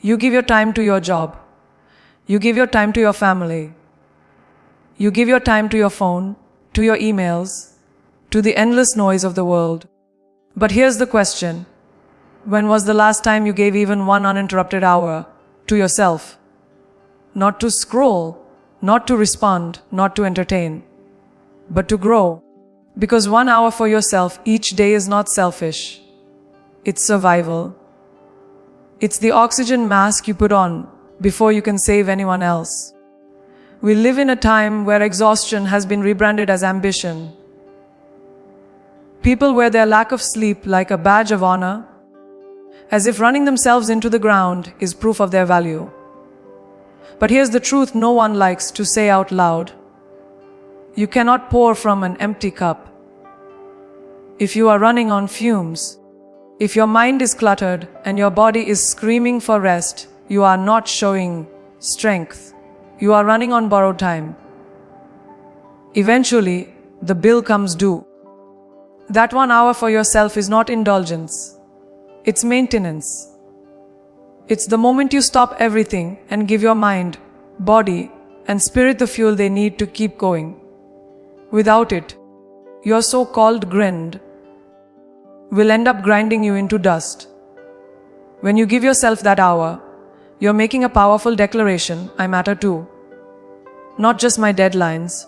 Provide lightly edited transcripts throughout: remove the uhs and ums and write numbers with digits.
You give your time to your job. You give your time to your family. You give your time to your phone, to your emails, to the endless noise of the world. But here's the question. When was the last time you gave even one uninterrupted hour to yourself? Not to scroll, not to respond, not to entertain, but to grow. Because 1 hour for yourself each day is not selfish. It's survival. It's the oxygen mask you put on before you can save anyone else. We live in a time where exhaustion has been rebranded as ambition. People wear their lack of sleep like a badge of honor, as if running themselves into the ground is proof of their value. But here's the truth no one likes to say out loud. You cannot pour from an empty cup. If you are running on fumes, if your mind is cluttered and your body is screaming for rest, you are not showing strength. You are running on borrowed time. Eventually, the bill comes due. That 1 hour for yourself is not indulgence. It's maintenance. It's the moment you stop everything and give your mind, body, and spirit the fuel they need to keep going. Without it, your so-called grind will end up grinding you into dust. When you give yourself that hour, you're making a powerful declaration, I matter too. Not just my deadlines,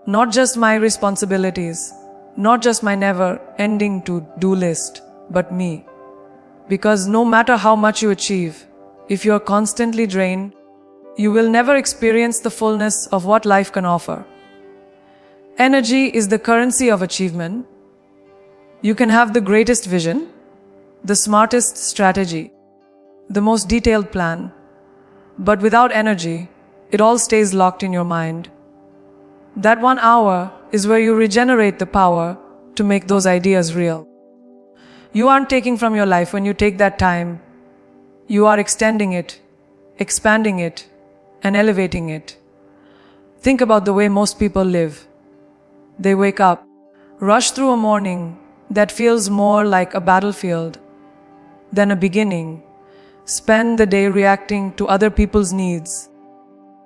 not just my responsibilities, not just my never-ending to-do list, but me. Because no matter how much you achieve, if you're constantly drained, you will never experience the fullness of what life can offer. Energy is the currency of achievement. You can have the greatest vision, the smartest strategy, the most detailed plan, but without energy, it all stays locked in your mind. That 1 hour is where you regenerate the power to make those ideas real. You aren't taking from your life when you take that time. You are extending it, expanding it, and elevating it. Think about the way most people live. They wake up, rush through a morning that feels more like a battlefield than a beginning, spend the day reacting to other people's needs,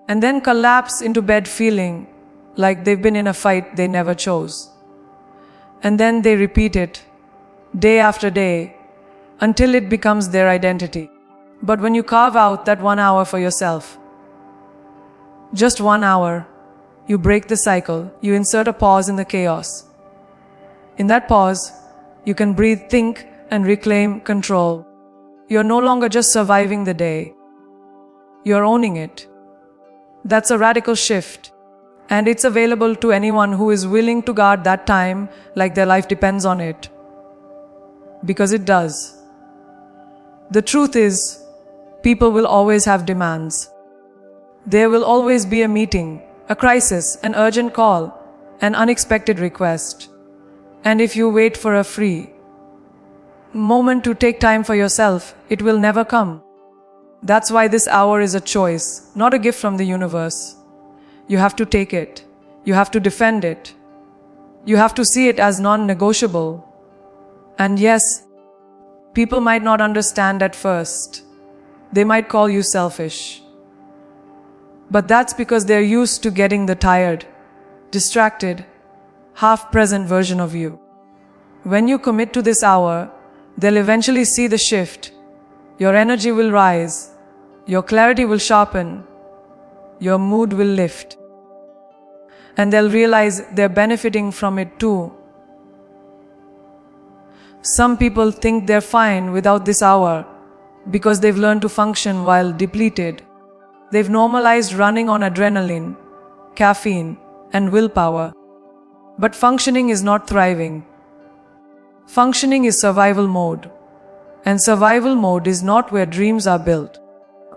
and then collapse into bed feeling like they've been in a fight they never chose. And then they repeat it day after day until it becomes their identity. But when you carve out that 1 hour for yourself, just 1 hour, you break the cycle, you insert a pause in the chaos. In that pause, you can breathe, think, and reclaim control. You're no longer just surviving the day. You're owning it. That's a radical shift, and it's available to anyone who is willing to guard that time like their life depends on it. Because it does. The truth is, people will always have demands. There will always be a meeting, a crisis, an urgent call, an unexpected request. And if you wait for a free moment to take time for yourself, it will never come. That's why this hour is a choice, not a gift from the universe. You have to take it. You have to defend it. You have to see it as non-negotiable. And yes, people might not understand at first. They might call you selfish. But that's because they're used to getting the tired, distracted, half-present version of you. When you commit to this hour, they'll eventually see the shift. Your energy will rise. Your clarity will sharpen. Your mood will lift. And they'll realize they're benefiting from it too. Some people think they're fine without this hour because they've learned to function while depleted. They've normalized running on adrenaline, caffeine, and willpower. But functioning is not thriving. Functioning is survival mode. And survival mode is not where dreams are built.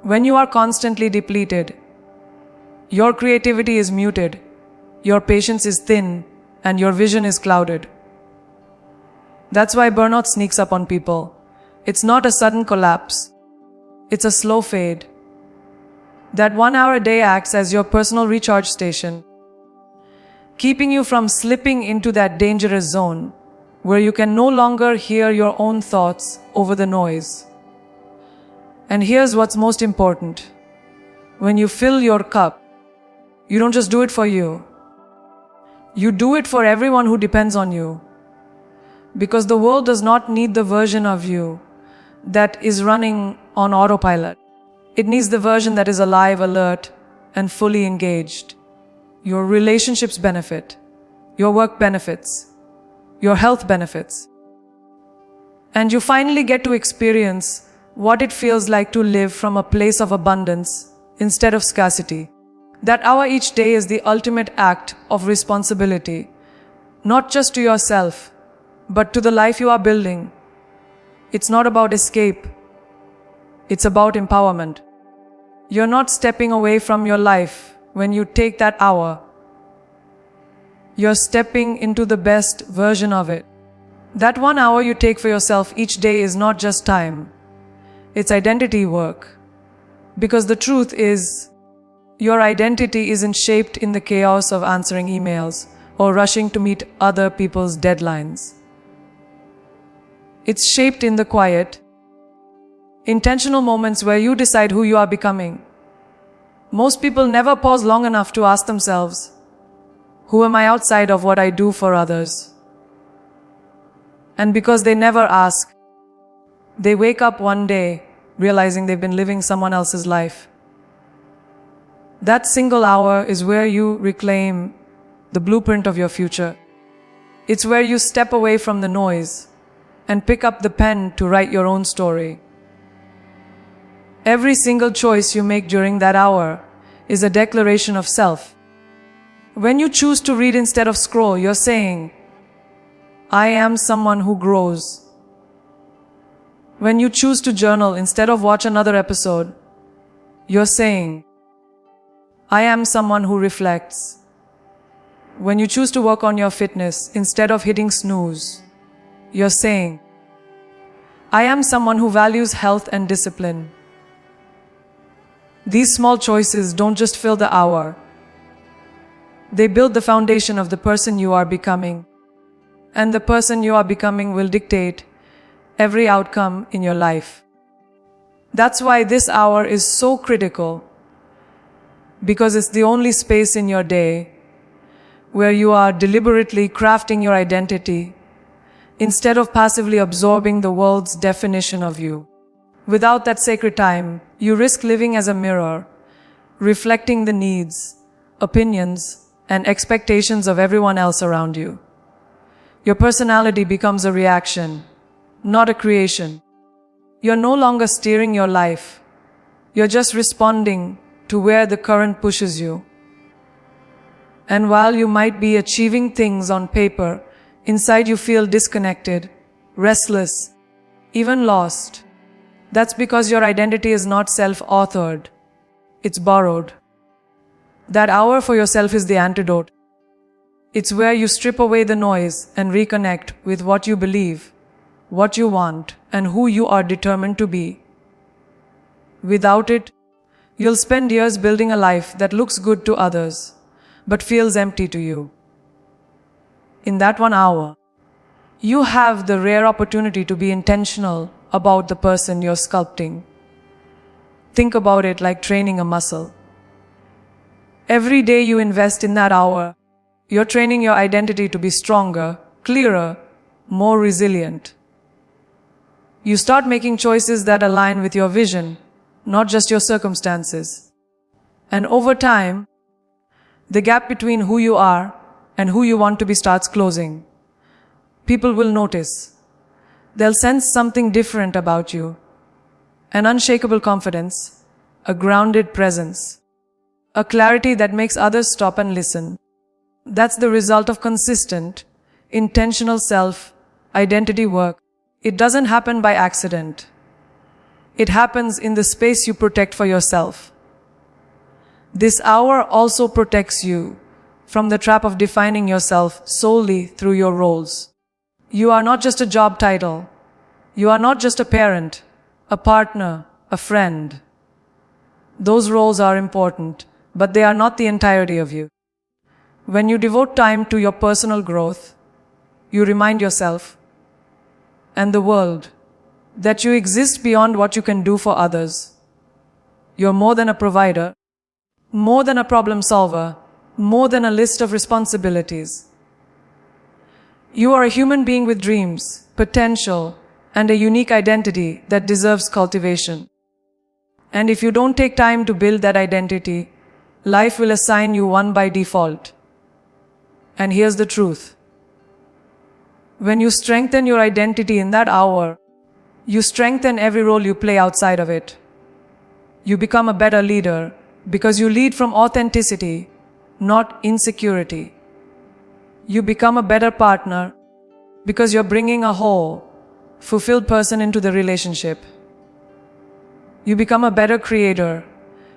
When you are constantly depleted, your creativity is muted, your patience is thin, and your vision is clouded. That's why burnout sneaks up on people. It's not a sudden collapse. It's a slow fade. That 1 hour a day acts as your personal recharge station, keeping you from slipping into that dangerous zone where you can no longer hear your own thoughts over the noise. And here's what's most important. When you fill your cup, you don't just do it for you. You do it for everyone who depends on you. Because the world does not need the version of you that is running on autopilot. It needs the version that is alive, alert, and fully engaged. Your relationships benefit. Your work benefits. Your health benefits. And you finally get to experience what it feels like to live from a place of abundance instead of scarcity. That hour each day is the ultimate act of responsibility, not just to yourself, but to the life you are building. It's not about escape. It's about empowerment. You're not stepping away from your life when you take that hour. You're stepping into the best version of it. That 1 hour you take for yourself each day is not just time. It's identity work. Because the truth is, your identity isn't shaped in the chaos of answering emails or rushing to meet other people's deadlines. It's shaped in the quiet, intentional moments where you decide who you are becoming. Most people never pause long enough to ask themselves, who am I outside of what I do for others? And because they never ask, they wake up one day realizing they've been living someone else's life. That single hour is where you reclaim the blueprint of your future. It's where you step away from the noise and pick up the pen to write your own story. Every single choice you make during that hour is a declaration of self. When you choose to read instead of scroll, you're saying, I am someone who grows. When you choose to journal instead of watch another episode, you're saying, I am someone who reflects. When you choose to work on your fitness instead of hitting snooze, you're saying, I am someone who values health and discipline. These small choices don't just fill the hour. They build the foundation of the person you are becoming. And the person you are becoming will dictate every outcome in your life. That's why this hour is so critical. Because it's the only space in your day where you are deliberately crafting your identity instead of passively absorbing the world's definition of you. Without that sacred time, you risk living as a mirror, reflecting the needs, opinions, and expectations of everyone else around you. Your personality becomes a reaction, not a creation. You're no longer steering your life. You're just responding to where the current pushes you. And while you might be achieving things on paper, inside you feel disconnected, restless, even lost. That's because your identity is not self-authored. It's borrowed. That hour for yourself is the antidote. It's where you strip away the noise and reconnect with what you believe, what you want, and who you are determined to be. Without it, you'll spend years building a life that looks good to others, but feels empty to you. In that 1 hour, you have the rare opportunity to be intentional about the person you're sculpting. Think about it like training a muscle. Every day you invest in that hour, you're training your identity to be stronger, clearer, more resilient. You start making choices that align with your vision, not just your circumstances. And over time, the gap between who you are and who you want to be starts closing. People will notice. They'll sense something different about you. An unshakable confidence, a grounded presence, a clarity that makes others stop and listen. That's the result of consistent, intentional self-identity work. It doesn't happen by accident. It happens in the space you protect for yourself. This hour also protects you from the trap of defining yourself solely through your roles. You are not just a job title. You are not just a parent, a partner, a friend. Those roles are important, but they are not the entirety of you. When you devote time to your personal growth, you remind yourself and the world that you exist beyond what you can do for others. You're more than a provider, more than a problem solver, more than a list of responsibilities. You are a human being with dreams, potential, and a unique identity that deserves cultivation. And if you don't take time to build that identity, life will assign you one by default. And here's the truth. When you strengthen your identity in that hour, you strengthen every role you play outside of it. You become a better leader because you lead from authenticity, not insecurity. You become a better partner because you're bringing a whole, fulfilled person into the relationship. You become a better creator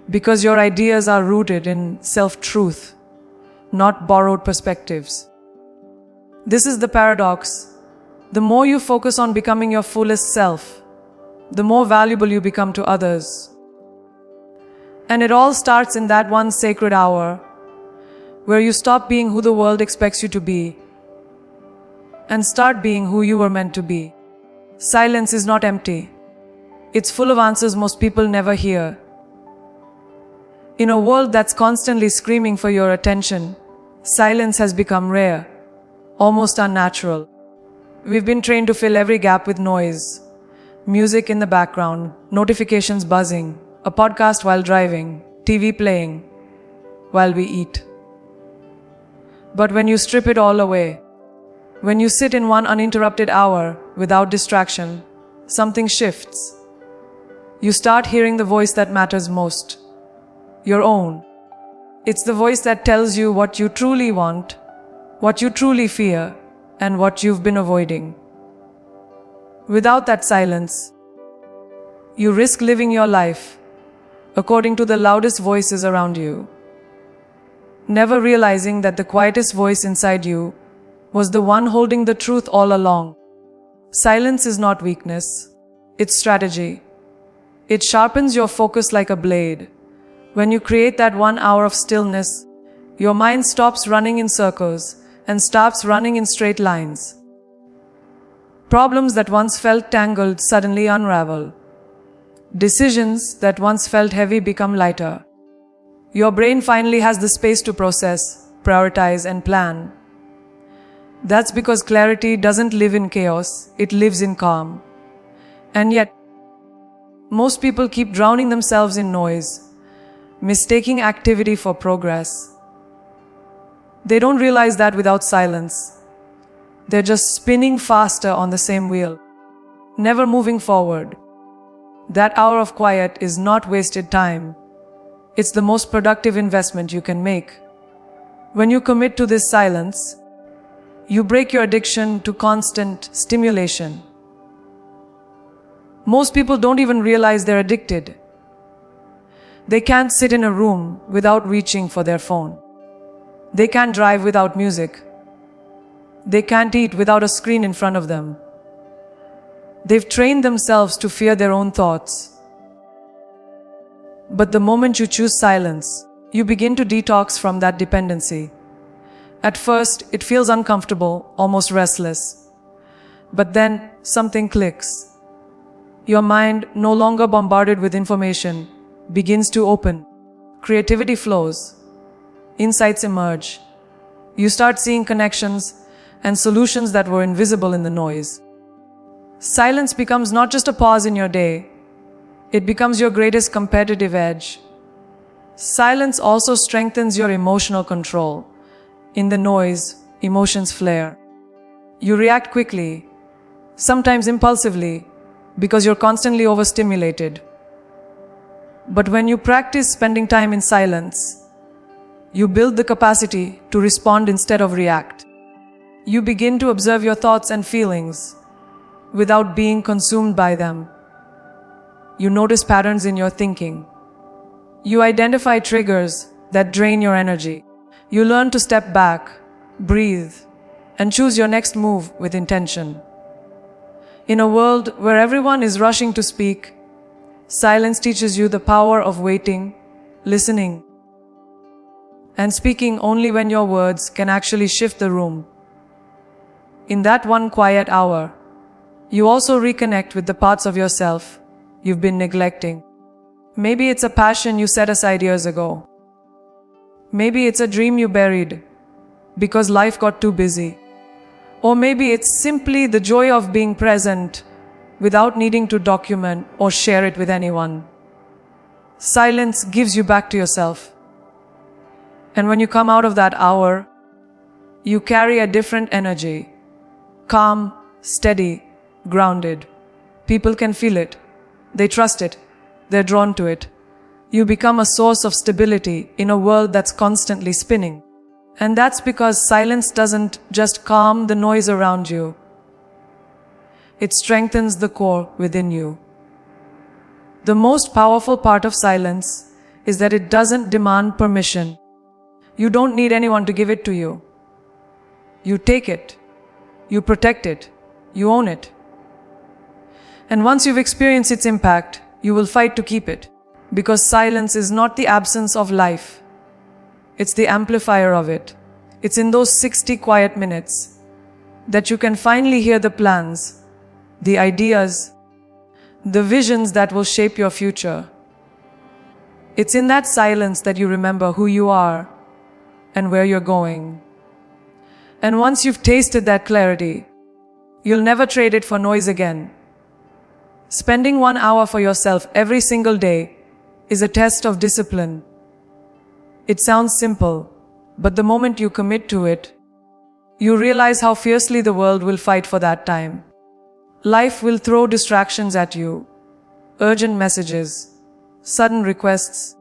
because your ideas are rooted in self-truth, not borrowed perspectives. This is the paradox. The more you focus on becoming your fullest self, the more valuable you become to others. And it all starts in that one sacred hour where you stop being who the world expects you to be and start being who you were meant to be. Silence is not empty. It's full of answers most people never hear. In a world that's constantly screaming for your attention, silence has become rare, almost unnatural. We've been trained to fill every gap with noise. Music in the background, notifications buzzing, a podcast while driving, TV playing while we eat. But when you strip it all away, when you sit in one uninterrupted hour without distraction, something shifts. You start hearing the voice that matters most, your own. It's the voice that tells you what you truly want, what you truly fear, and what you've been avoiding. Without that silence, you risk living your life according to the loudest voices around you, never realizing that the quietest voice inside you was the one holding the truth all along. Silence is not weakness, it's strategy. It sharpens your focus like a blade. When you create that 1 hour of stillness, your mind stops running in circles and starts running in straight lines. Problems that once felt tangled suddenly unravel. Decisions that once felt heavy become lighter. Your brain finally has the space to process, prioritize, and plan. That's because clarity doesn't live in chaos, it lives in calm. And yet, most people keep drowning themselves in noise, mistaking activity for progress. They don't realize that without silence, they're just spinning faster on the same wheel, never moving forward. That hour of quiet is not wasted time. It's the most productive investment you can make. When you commit to this silence, you break your addiction to constant stimulation. Most people don't even realize they're addicted. They can't sit in a room without reaching for their phone. They can't drive without music. They can't eat without a screen in front of them. They've trained themselves to fear their own thoughts. But the moment you choose silence, you begin to detox from that dependency. At first, it feels uncomfortable, almost restless. But then, something clicks. Your mind, no longer bombarded with information, begins to open. Creativity flows. Insights emerge. You start seeing connections and solutions that were invisible in the noise. Silence becomes not just a pause in your day, it becomes your greatest competitive edge. Silence also strengthens your emotional control. In the noise, emotions flare. You react quickly, sometimes impulsively, because you're constantly overstimulated. But when you practice spending time in silence, you build the capacity to respond instead of react. You begin to observe your thoughts and feelings without being consumed by them. You notice patterns in your thinking. You identify triggers that drain your energy. You learn to step back, breathe, and choose your next move with intention. In a world where everyone is rushing to speak, silence teaches you the power of waiting, listening, and speaking only when your words can actually shift the room. In that one quiet hour, You also reconnect with the parts of yourself you've been neglecting. Maybe it's a passion you set aside years ago. Maybe it's a dream you buried because life got too busy. Or maybe it's simply the joy of being present without needing to document or share it with anyone. Silence gives you back to yourself. And when you come out of that hour, you carry a different energy. Calm, steady, grounded. People can feel it. They trust it. They're drawn to it. You become a source of stability in a world that's constantly spinning. And that's because silence doesn't just calm the noise around you. It strengthens the core within you. The most powerful part of silence is that it doesn't demand permission. You don't need anyone to give it to you. You take it. You protect it. You own it. And once you've experienced its impact, you will fight to keep it. Because silence is not the absence of life. It's the amplifier of it. It's in those 60 quiet minutes that you can finally hear the plans, the ideas, the visions that will shape your future. It's in that silence that you remember who you are and where you're going. And once you've tasted that clarity, you'll never trade it for noise again. Spending 1 hour for yourself every single day is a test of discipline. It sounds simple, but the moment you commit to it, you realize how fiercely the world will fight for that time. Life will throw distractions at you, urgent messages, sudden requests,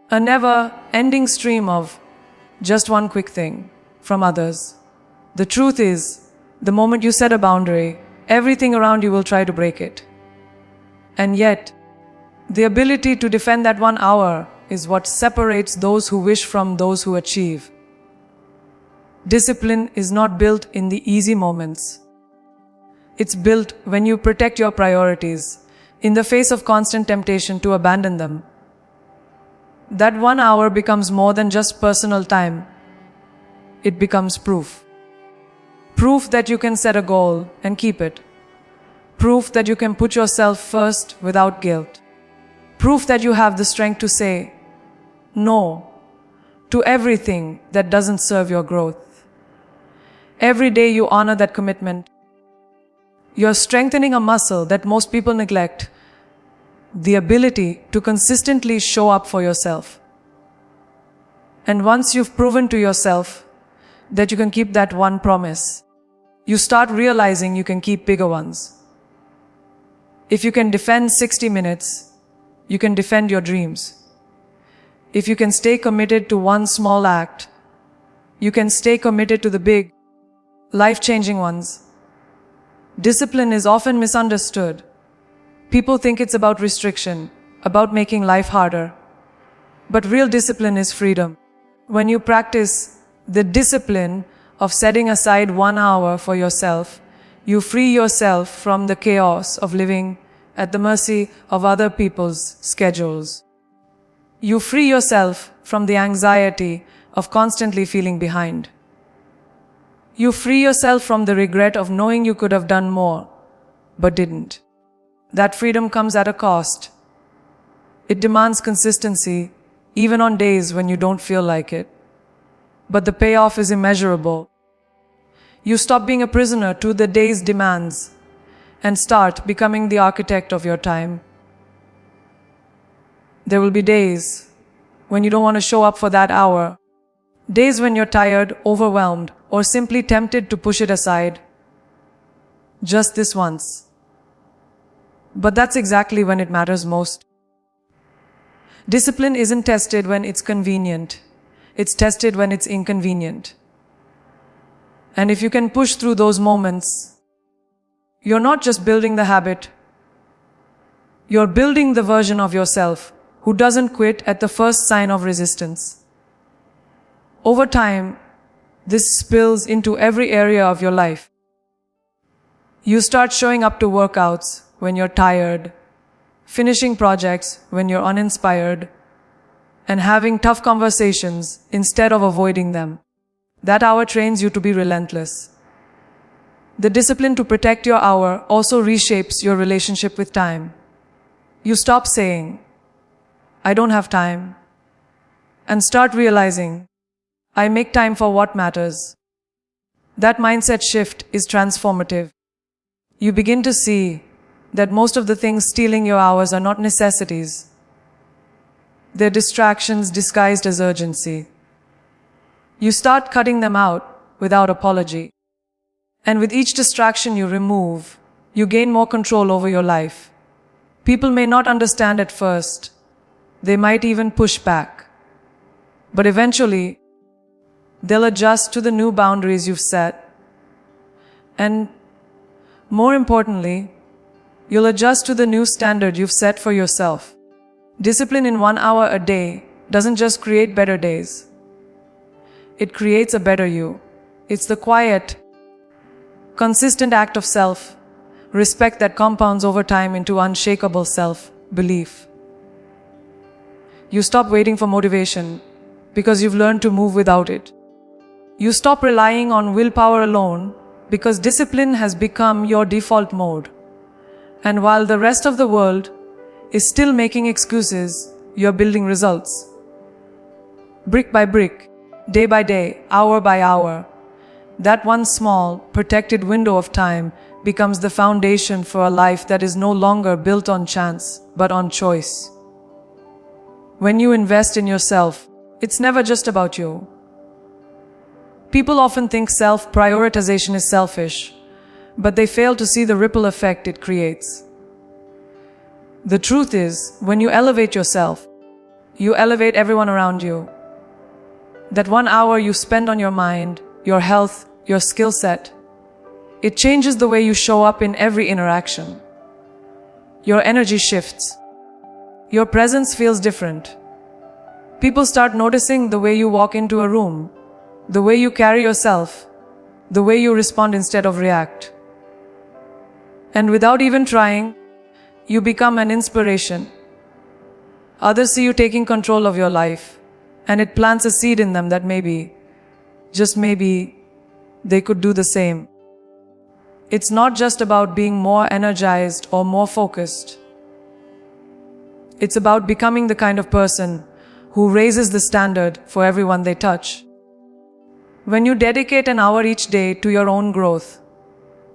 a never-ending stream of just one quick thing from others. The truth is, the moment you set a boundary, everything around you will try to break it. And yet, the ability to defend that 1 hour is what separates those who wish from those who achieve. Discipline is not built in the easy moments. It's built when you protect your priorities in the face of constant temptation to abandon them. That 1 hour becomes more than just personal time. It becomes proof. Proof that you can set a goal and keep it. Proof that you can put yourself first without guilt. Proof that you have the strength to say no to everything that doesn't serve your growth. Every day you honor that commitment. You're strengthening a muscle that most people neglect, the ability to consistently show up for yourself. And once you've proven to yourself that you can keep that one promise, you start realizing you can keep bigger ones. If you can defend 60 minutes, you can defend your dreams. If you can stay committed to one small act, you can stay committed to the big, life-changing ones. Discipline is often misunderstood. People think it's about restriction, about making life harder. But real discipline is freedom. When you practice the discipline of setting aside 1 hour for yourself, you free yourself from the chaos of living at the mercy of other people's schedules. You free yourself from the anxiety of constantly feeling behind. You free yourself from the regret of knowing you could have done more, but didn't. That freedom comes at a cost. It demands consistency, even on days when you don't feel like it. But the payoff is immeasurable. You stop being a prisoner to the day's demands and start becoming the architect of your time. There will be days when you don't want to show up for that hour. Days when you're tired, overwhelmed, or simply tempted to push it aside. Just this once. But that's exactly when it matters most. Discipline isn't tested when it's convenient. It's tested when it's inconvenient. And if you can push through those moments, you're not just building the habit. You're building the version of yourself who doesn't quit at the first sign of resistance. Over time, this spills into every area of your life. You start showing up to workouts when you're tired, finishing projects when you're uninspired, and having tough conversations instead of avoiding them. That hour trains you to be relentless. The discipline to protect your hour also reshapes your relationship with time. You stop saying, "I don't have time," and start realizing, "I make time for what matters." That mindset shift is transformative. You begin to see that most of the things stealing your hours are not necessities. They're distractions disguised as urgency. You start cutting them out without apology. And with each distraction you remove, you gain more control over your life. People may not understand at first. They might even push back. But eventually, they'll adjust to the new boundaries you've set. And more importantly, you'll adjust to the new standard you've set for yourself. Discipline in 1 hour a day doesn't just create better days. It creates a better you. It's the quiet, consistent act of self-respect that compounds over time into unshakable self-belief. You stop waiting for motivation because you've learned to move without it. You stop relying on willpower alone because discipline has become your default mode. And while the rest of the world is still making excuses, you're building results. Brick by brick, day by day, hour by hour, that one small, protected window of time becomes the foundation for a life that is no longer built on chance, but on choice. When you invest in yourself, it's never just about you. People often think self-prioritization is selfish, but they fail to see the ripple effect it creates. The truth is, when you elevate yourself, you elevate everyone around you. That 1 hour you spend on your mind, your health, your skill set, it changes the way you show up in every interaction. Your energy shifts. Your presence feels different. People start noticing the way you walk into a room, the way you carry yourself, the way you respond instead of react. And without even trying, you become an inspiration. Others see you taking control of your life, and it plants a seed in them that maybe, just maybe, they could do the same. It's not just about being more energized or more focused. It's about becoming the kind of person who raises the standard for everyone they touch. When you dedicate an hour each day to your own growth,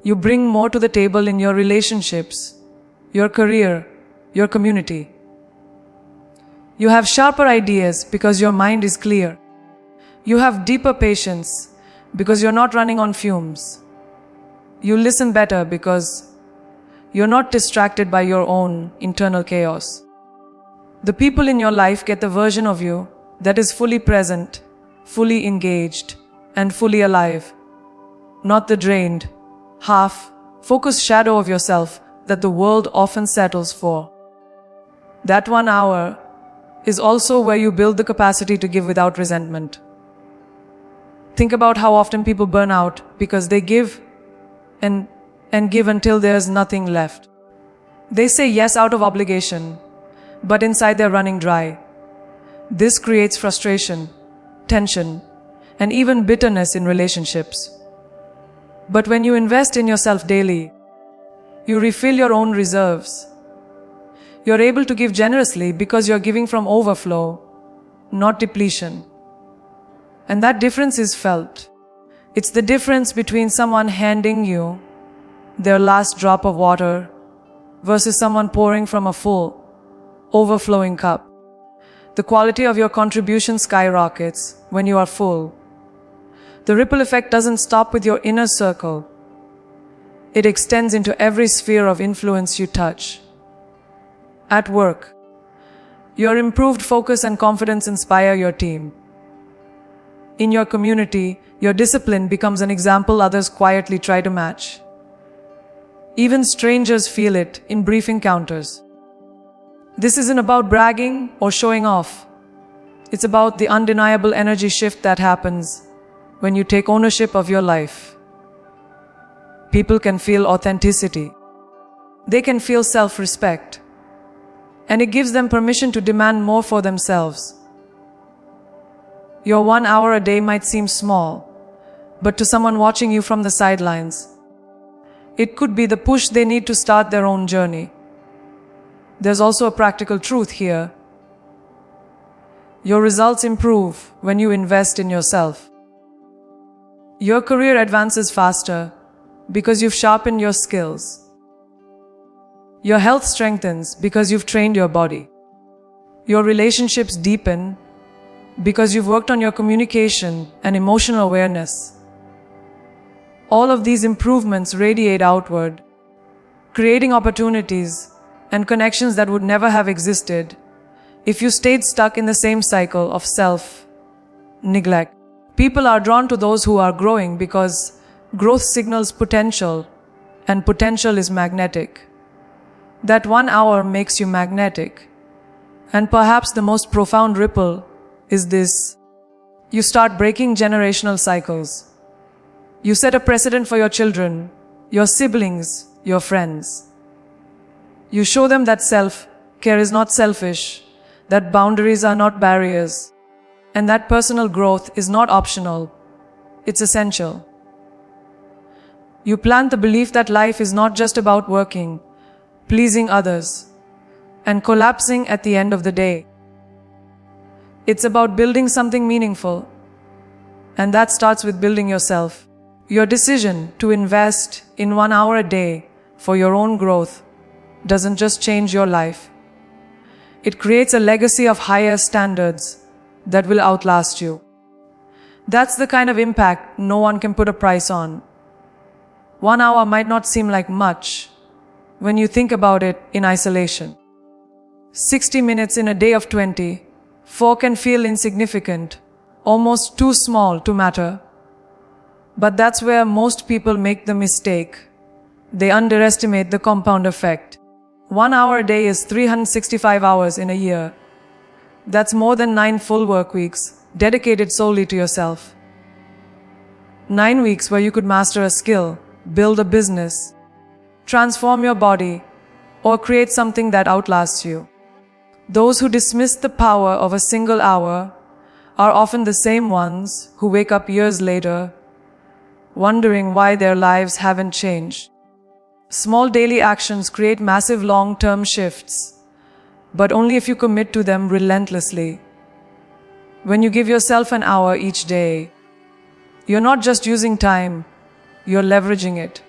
you bring more to the table in your relationships, your career, your community. You have sharper ideas because your mind is clear. You have deeper patience because you're not running on fumes. You listen better because you're not distracted by your own internal chaos. The people in your life get the version of you that is fully present, fully engaged, and fully alive. Not the drained, half-focused shadow of yourself that the world often settles for. That 1 hour is also where you build the capacity to give without resentment. Think about how often people burn out because they give and give until there's nothing left. They say yes out of obligation, but inside they're running dry. This creates frustration, tension, and even bitterness in relationships. But when you invest in yourself daily, you refill your own reserves. You're able to give generously because you're giving from overflow, not depletion. And that difference is felt. It's the difference between someone handing you their last drop of water versus someone pouring from a full, overflowing cup. The quality of your contribution skyrockets when you are full. The ripple effect doesn't stop with your inner circle. It extends into every sphere of influence you touch. At work, your improved focus and confidence inspire your team. In your community, your discipline becomes an example others quietly try to match. Even strangers feel it in brief encounters. This isn't about bragging or showing off. It's about the undeniable energy shift that happens when you take ownership of your life. People can feel authenticity. They can feel self-respect. And it gives them permission to demand more for themselves. Your 1 hour a day might seem small, but to someone watching you from the sidelines, It could be the push they need to start their own journey. There's also a practical truth here. Your results improve when you invest in yourself. Your career advances faster because you've sharpened your skills. Your health strengthens because you've trained your body. Your relationships deepen because you've worked on your communication and emotional awareness. All of these improvements radiate outward, creating opportunities and connections that would never have existed if you stayed stuck in the same cycle of self-neglect. People are drawn to those who are growing because growth signals potential, and potential is magnetic. That 1 hour makes you magnetic. And perhaps the most profound ripple is this. You start breaking generational cycles. You set a precedent for your children, your siblings, your friends. You show them that self-care is not selfish, that boundaries are not barriers, and that personal growth is not optional, it's essential. You plant the belief that life is not just about working, pleasing others, and collapsing at the end of the day. It's about building something meaningful, and that starts with building yourself. Your decision to invest in 1 hour a day for your own growth doesn't just change your life. It creates a legacy of higher standards that will outlast you. That's the kind of impact no one can put a price on. 1 hour might not seem like much when you think about it in isolation. 60 minutes in a day of 24 can feel insignificant, almost too small to matter. But that's where most people make the mistake. They underestimate the compound effect. 1 hour a day is 365 hours in a year. That's more than 9 full work weeks, dedicated solely to yourself. 9 weeks where you could master a skill, build a business, transform your body, or create something that outlasts you. Those who dismiss the power of a single hour are often the same ones who wake up years later, wondering why their lives haven't changed. Small daily actions create massive long-term shifts, but only if you commit to them relentlessly. When you give yourself an hour each day, you're not just using time, you're leveraging it.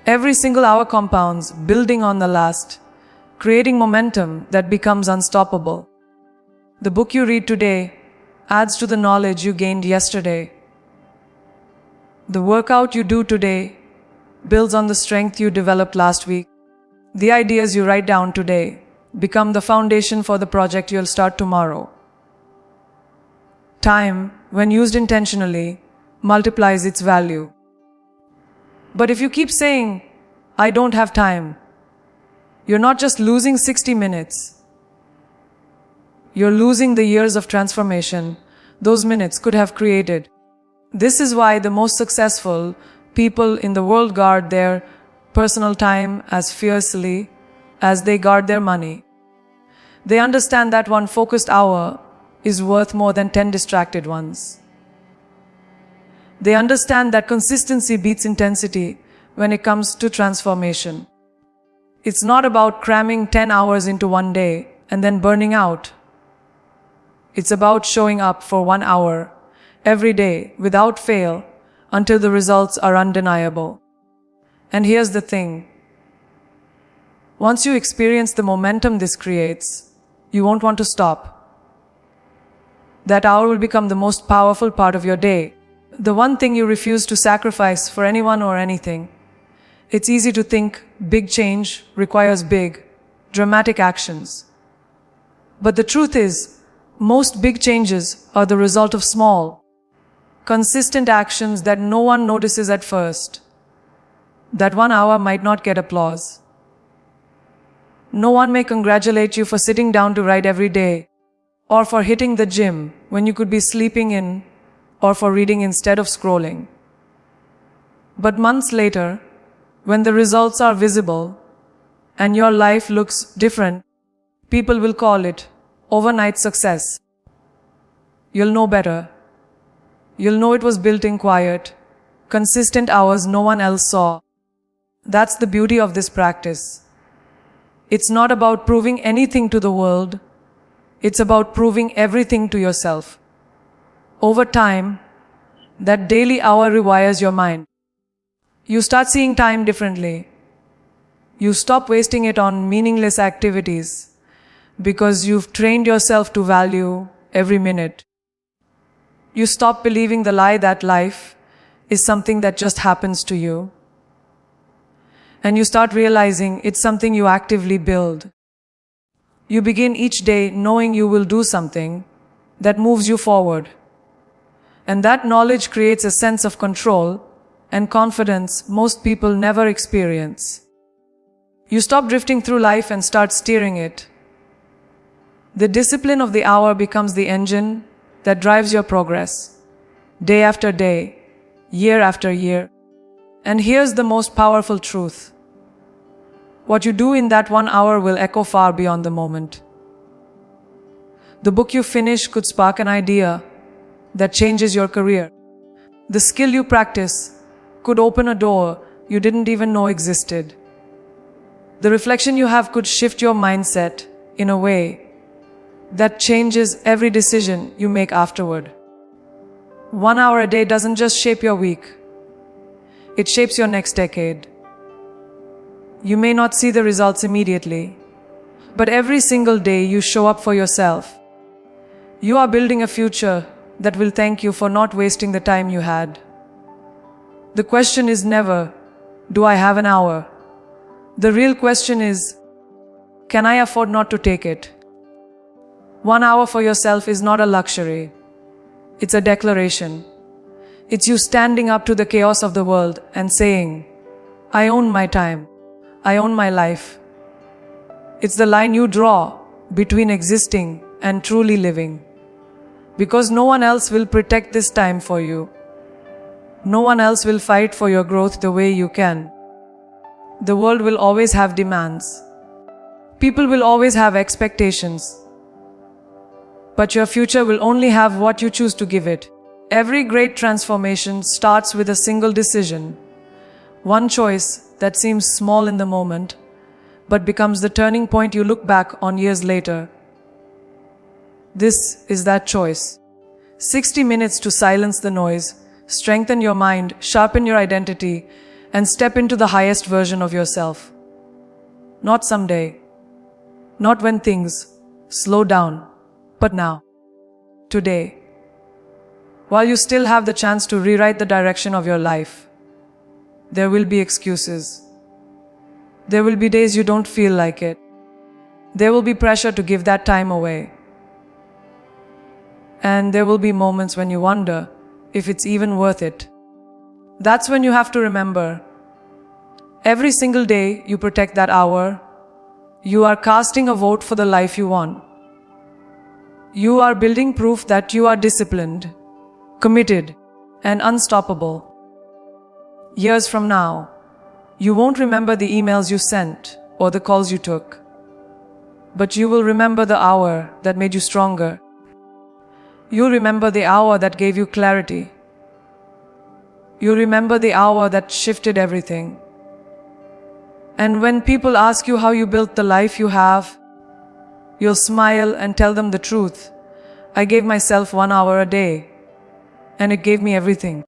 Every single hour compounds, building on the last, creating momentum that becomes unstoppable. The book you read today adds to the knowledge you gained yesterday. The workout you do today builds on the strength you developed last week. The ideas you write down today become the foundation for the project you'll start tomorrow. Time, when used intentionally, multiplies its value. But if you keep saying, "I don't have time," you're not just losing 60 minutes. You're losing the years of transformation those minutes could have created. This is why the most successful people in the world guard their personal time as fiercely as they guard their money. They understand that one focused hour is worth more than 10 distracted ones. They understand that consistency beats intensity when it comes to transformation. It's not about cramming 10 hours into one day and then burning out. It's about showing up for 1 hour every day without fail until the results are undeniable. And here's the thing. Once you experience the momentum this creates, you won't want to stop. That hour will become the most powerful part of your day. The one thing you refuse to sacrifice for anyone or anything. It's easy to think big change requires big, dramatic actions. But the truth is, most big changes are the result of small, consistent actions that no one notices at first. That 1 hour might not get applause. No one may congratulate you for sitting down to write every day, or for hitting the gym when you could be sleeping in, or for reading instead of scrolling. But months later, when the results are visible and your life looks different, people will call it overnight success. You'll know better. You'll know it was built in quiet, consistent hours no one else saw. That's the beauty of this practice. It's not about proving anything to the world. It's about proving everything to yourself. Over time, that daily hour rewires your mind. You start seeing time differently. You stop wasting it on meaningless activities because you've trained yourself to value every minute. You stop believing the lie that life is something that just happens to you. And you start realizing it's something you actively build. You begin each day knowing you will do something that moves you forward. And that knowledge creates a sense of control and confidence most people never experience. You stop drifting through life and start steering it. The discipline of the hour becomes the engine that drives your progress, day after day, year after year. And here's the most powerful truth. What you do in that 1 hour will echo far beyond the moment. The book you finish could spark an idea that changes your career. The skill you practice could open a door you didn't even know existed. The reflection you have could shift your mindset in a way that changes every decision you make afterward. 1 hour a day doesn't just shape your week. It shapes your next decade. You may not see the results immediately, but every single day you show up for yourself. You are building a future that will thank you for not wasting the time you had. The question is never, do I have an hour? The real question is, can I afford not to take it? 1 hour for yourself is not a luxury. It's a declaration. It's you standing up to the chaos of the world and saying, I own my time. I own my life. It's the line you draw between existing and truly living. Because no one else will protect this time for you. No one else will fight for your growth the way you can. The world will always have demands. People will always have expectations. But your future will only have what you choose to give it. Every great transformation starts with a single decision. One choice that seems small in the moment, but becomes the turning point you look back on years later. This is that choice. 60 minutes to silence the noise, strengthen your mind, sharpen your identity, and step into the highest version of yourself. Not someday. Not when things slow down, but now. Today. While you still have the chance to rewrite the direction of your life. There will be excuses. There will be days you don't feel like it. There will be pressure to give that time away. And there will be moments when you wonder if it's even worth it. That's when you have to remember, every single day you protect that hour, you are casting a vote for the life you want. You are building proof that you are disciplined, committed, and unstoppable. Years from now, you won't remember the emails you sent or the calls you took, but you will remember the hour that made you stronger. You'll remember the hour that gave you clarity. You'll remember the hour that shifted everything. And when people ask you how you built the life you have, you'll smile and tell them the truth. I gave myself 1 hour a day, and it gave me everything.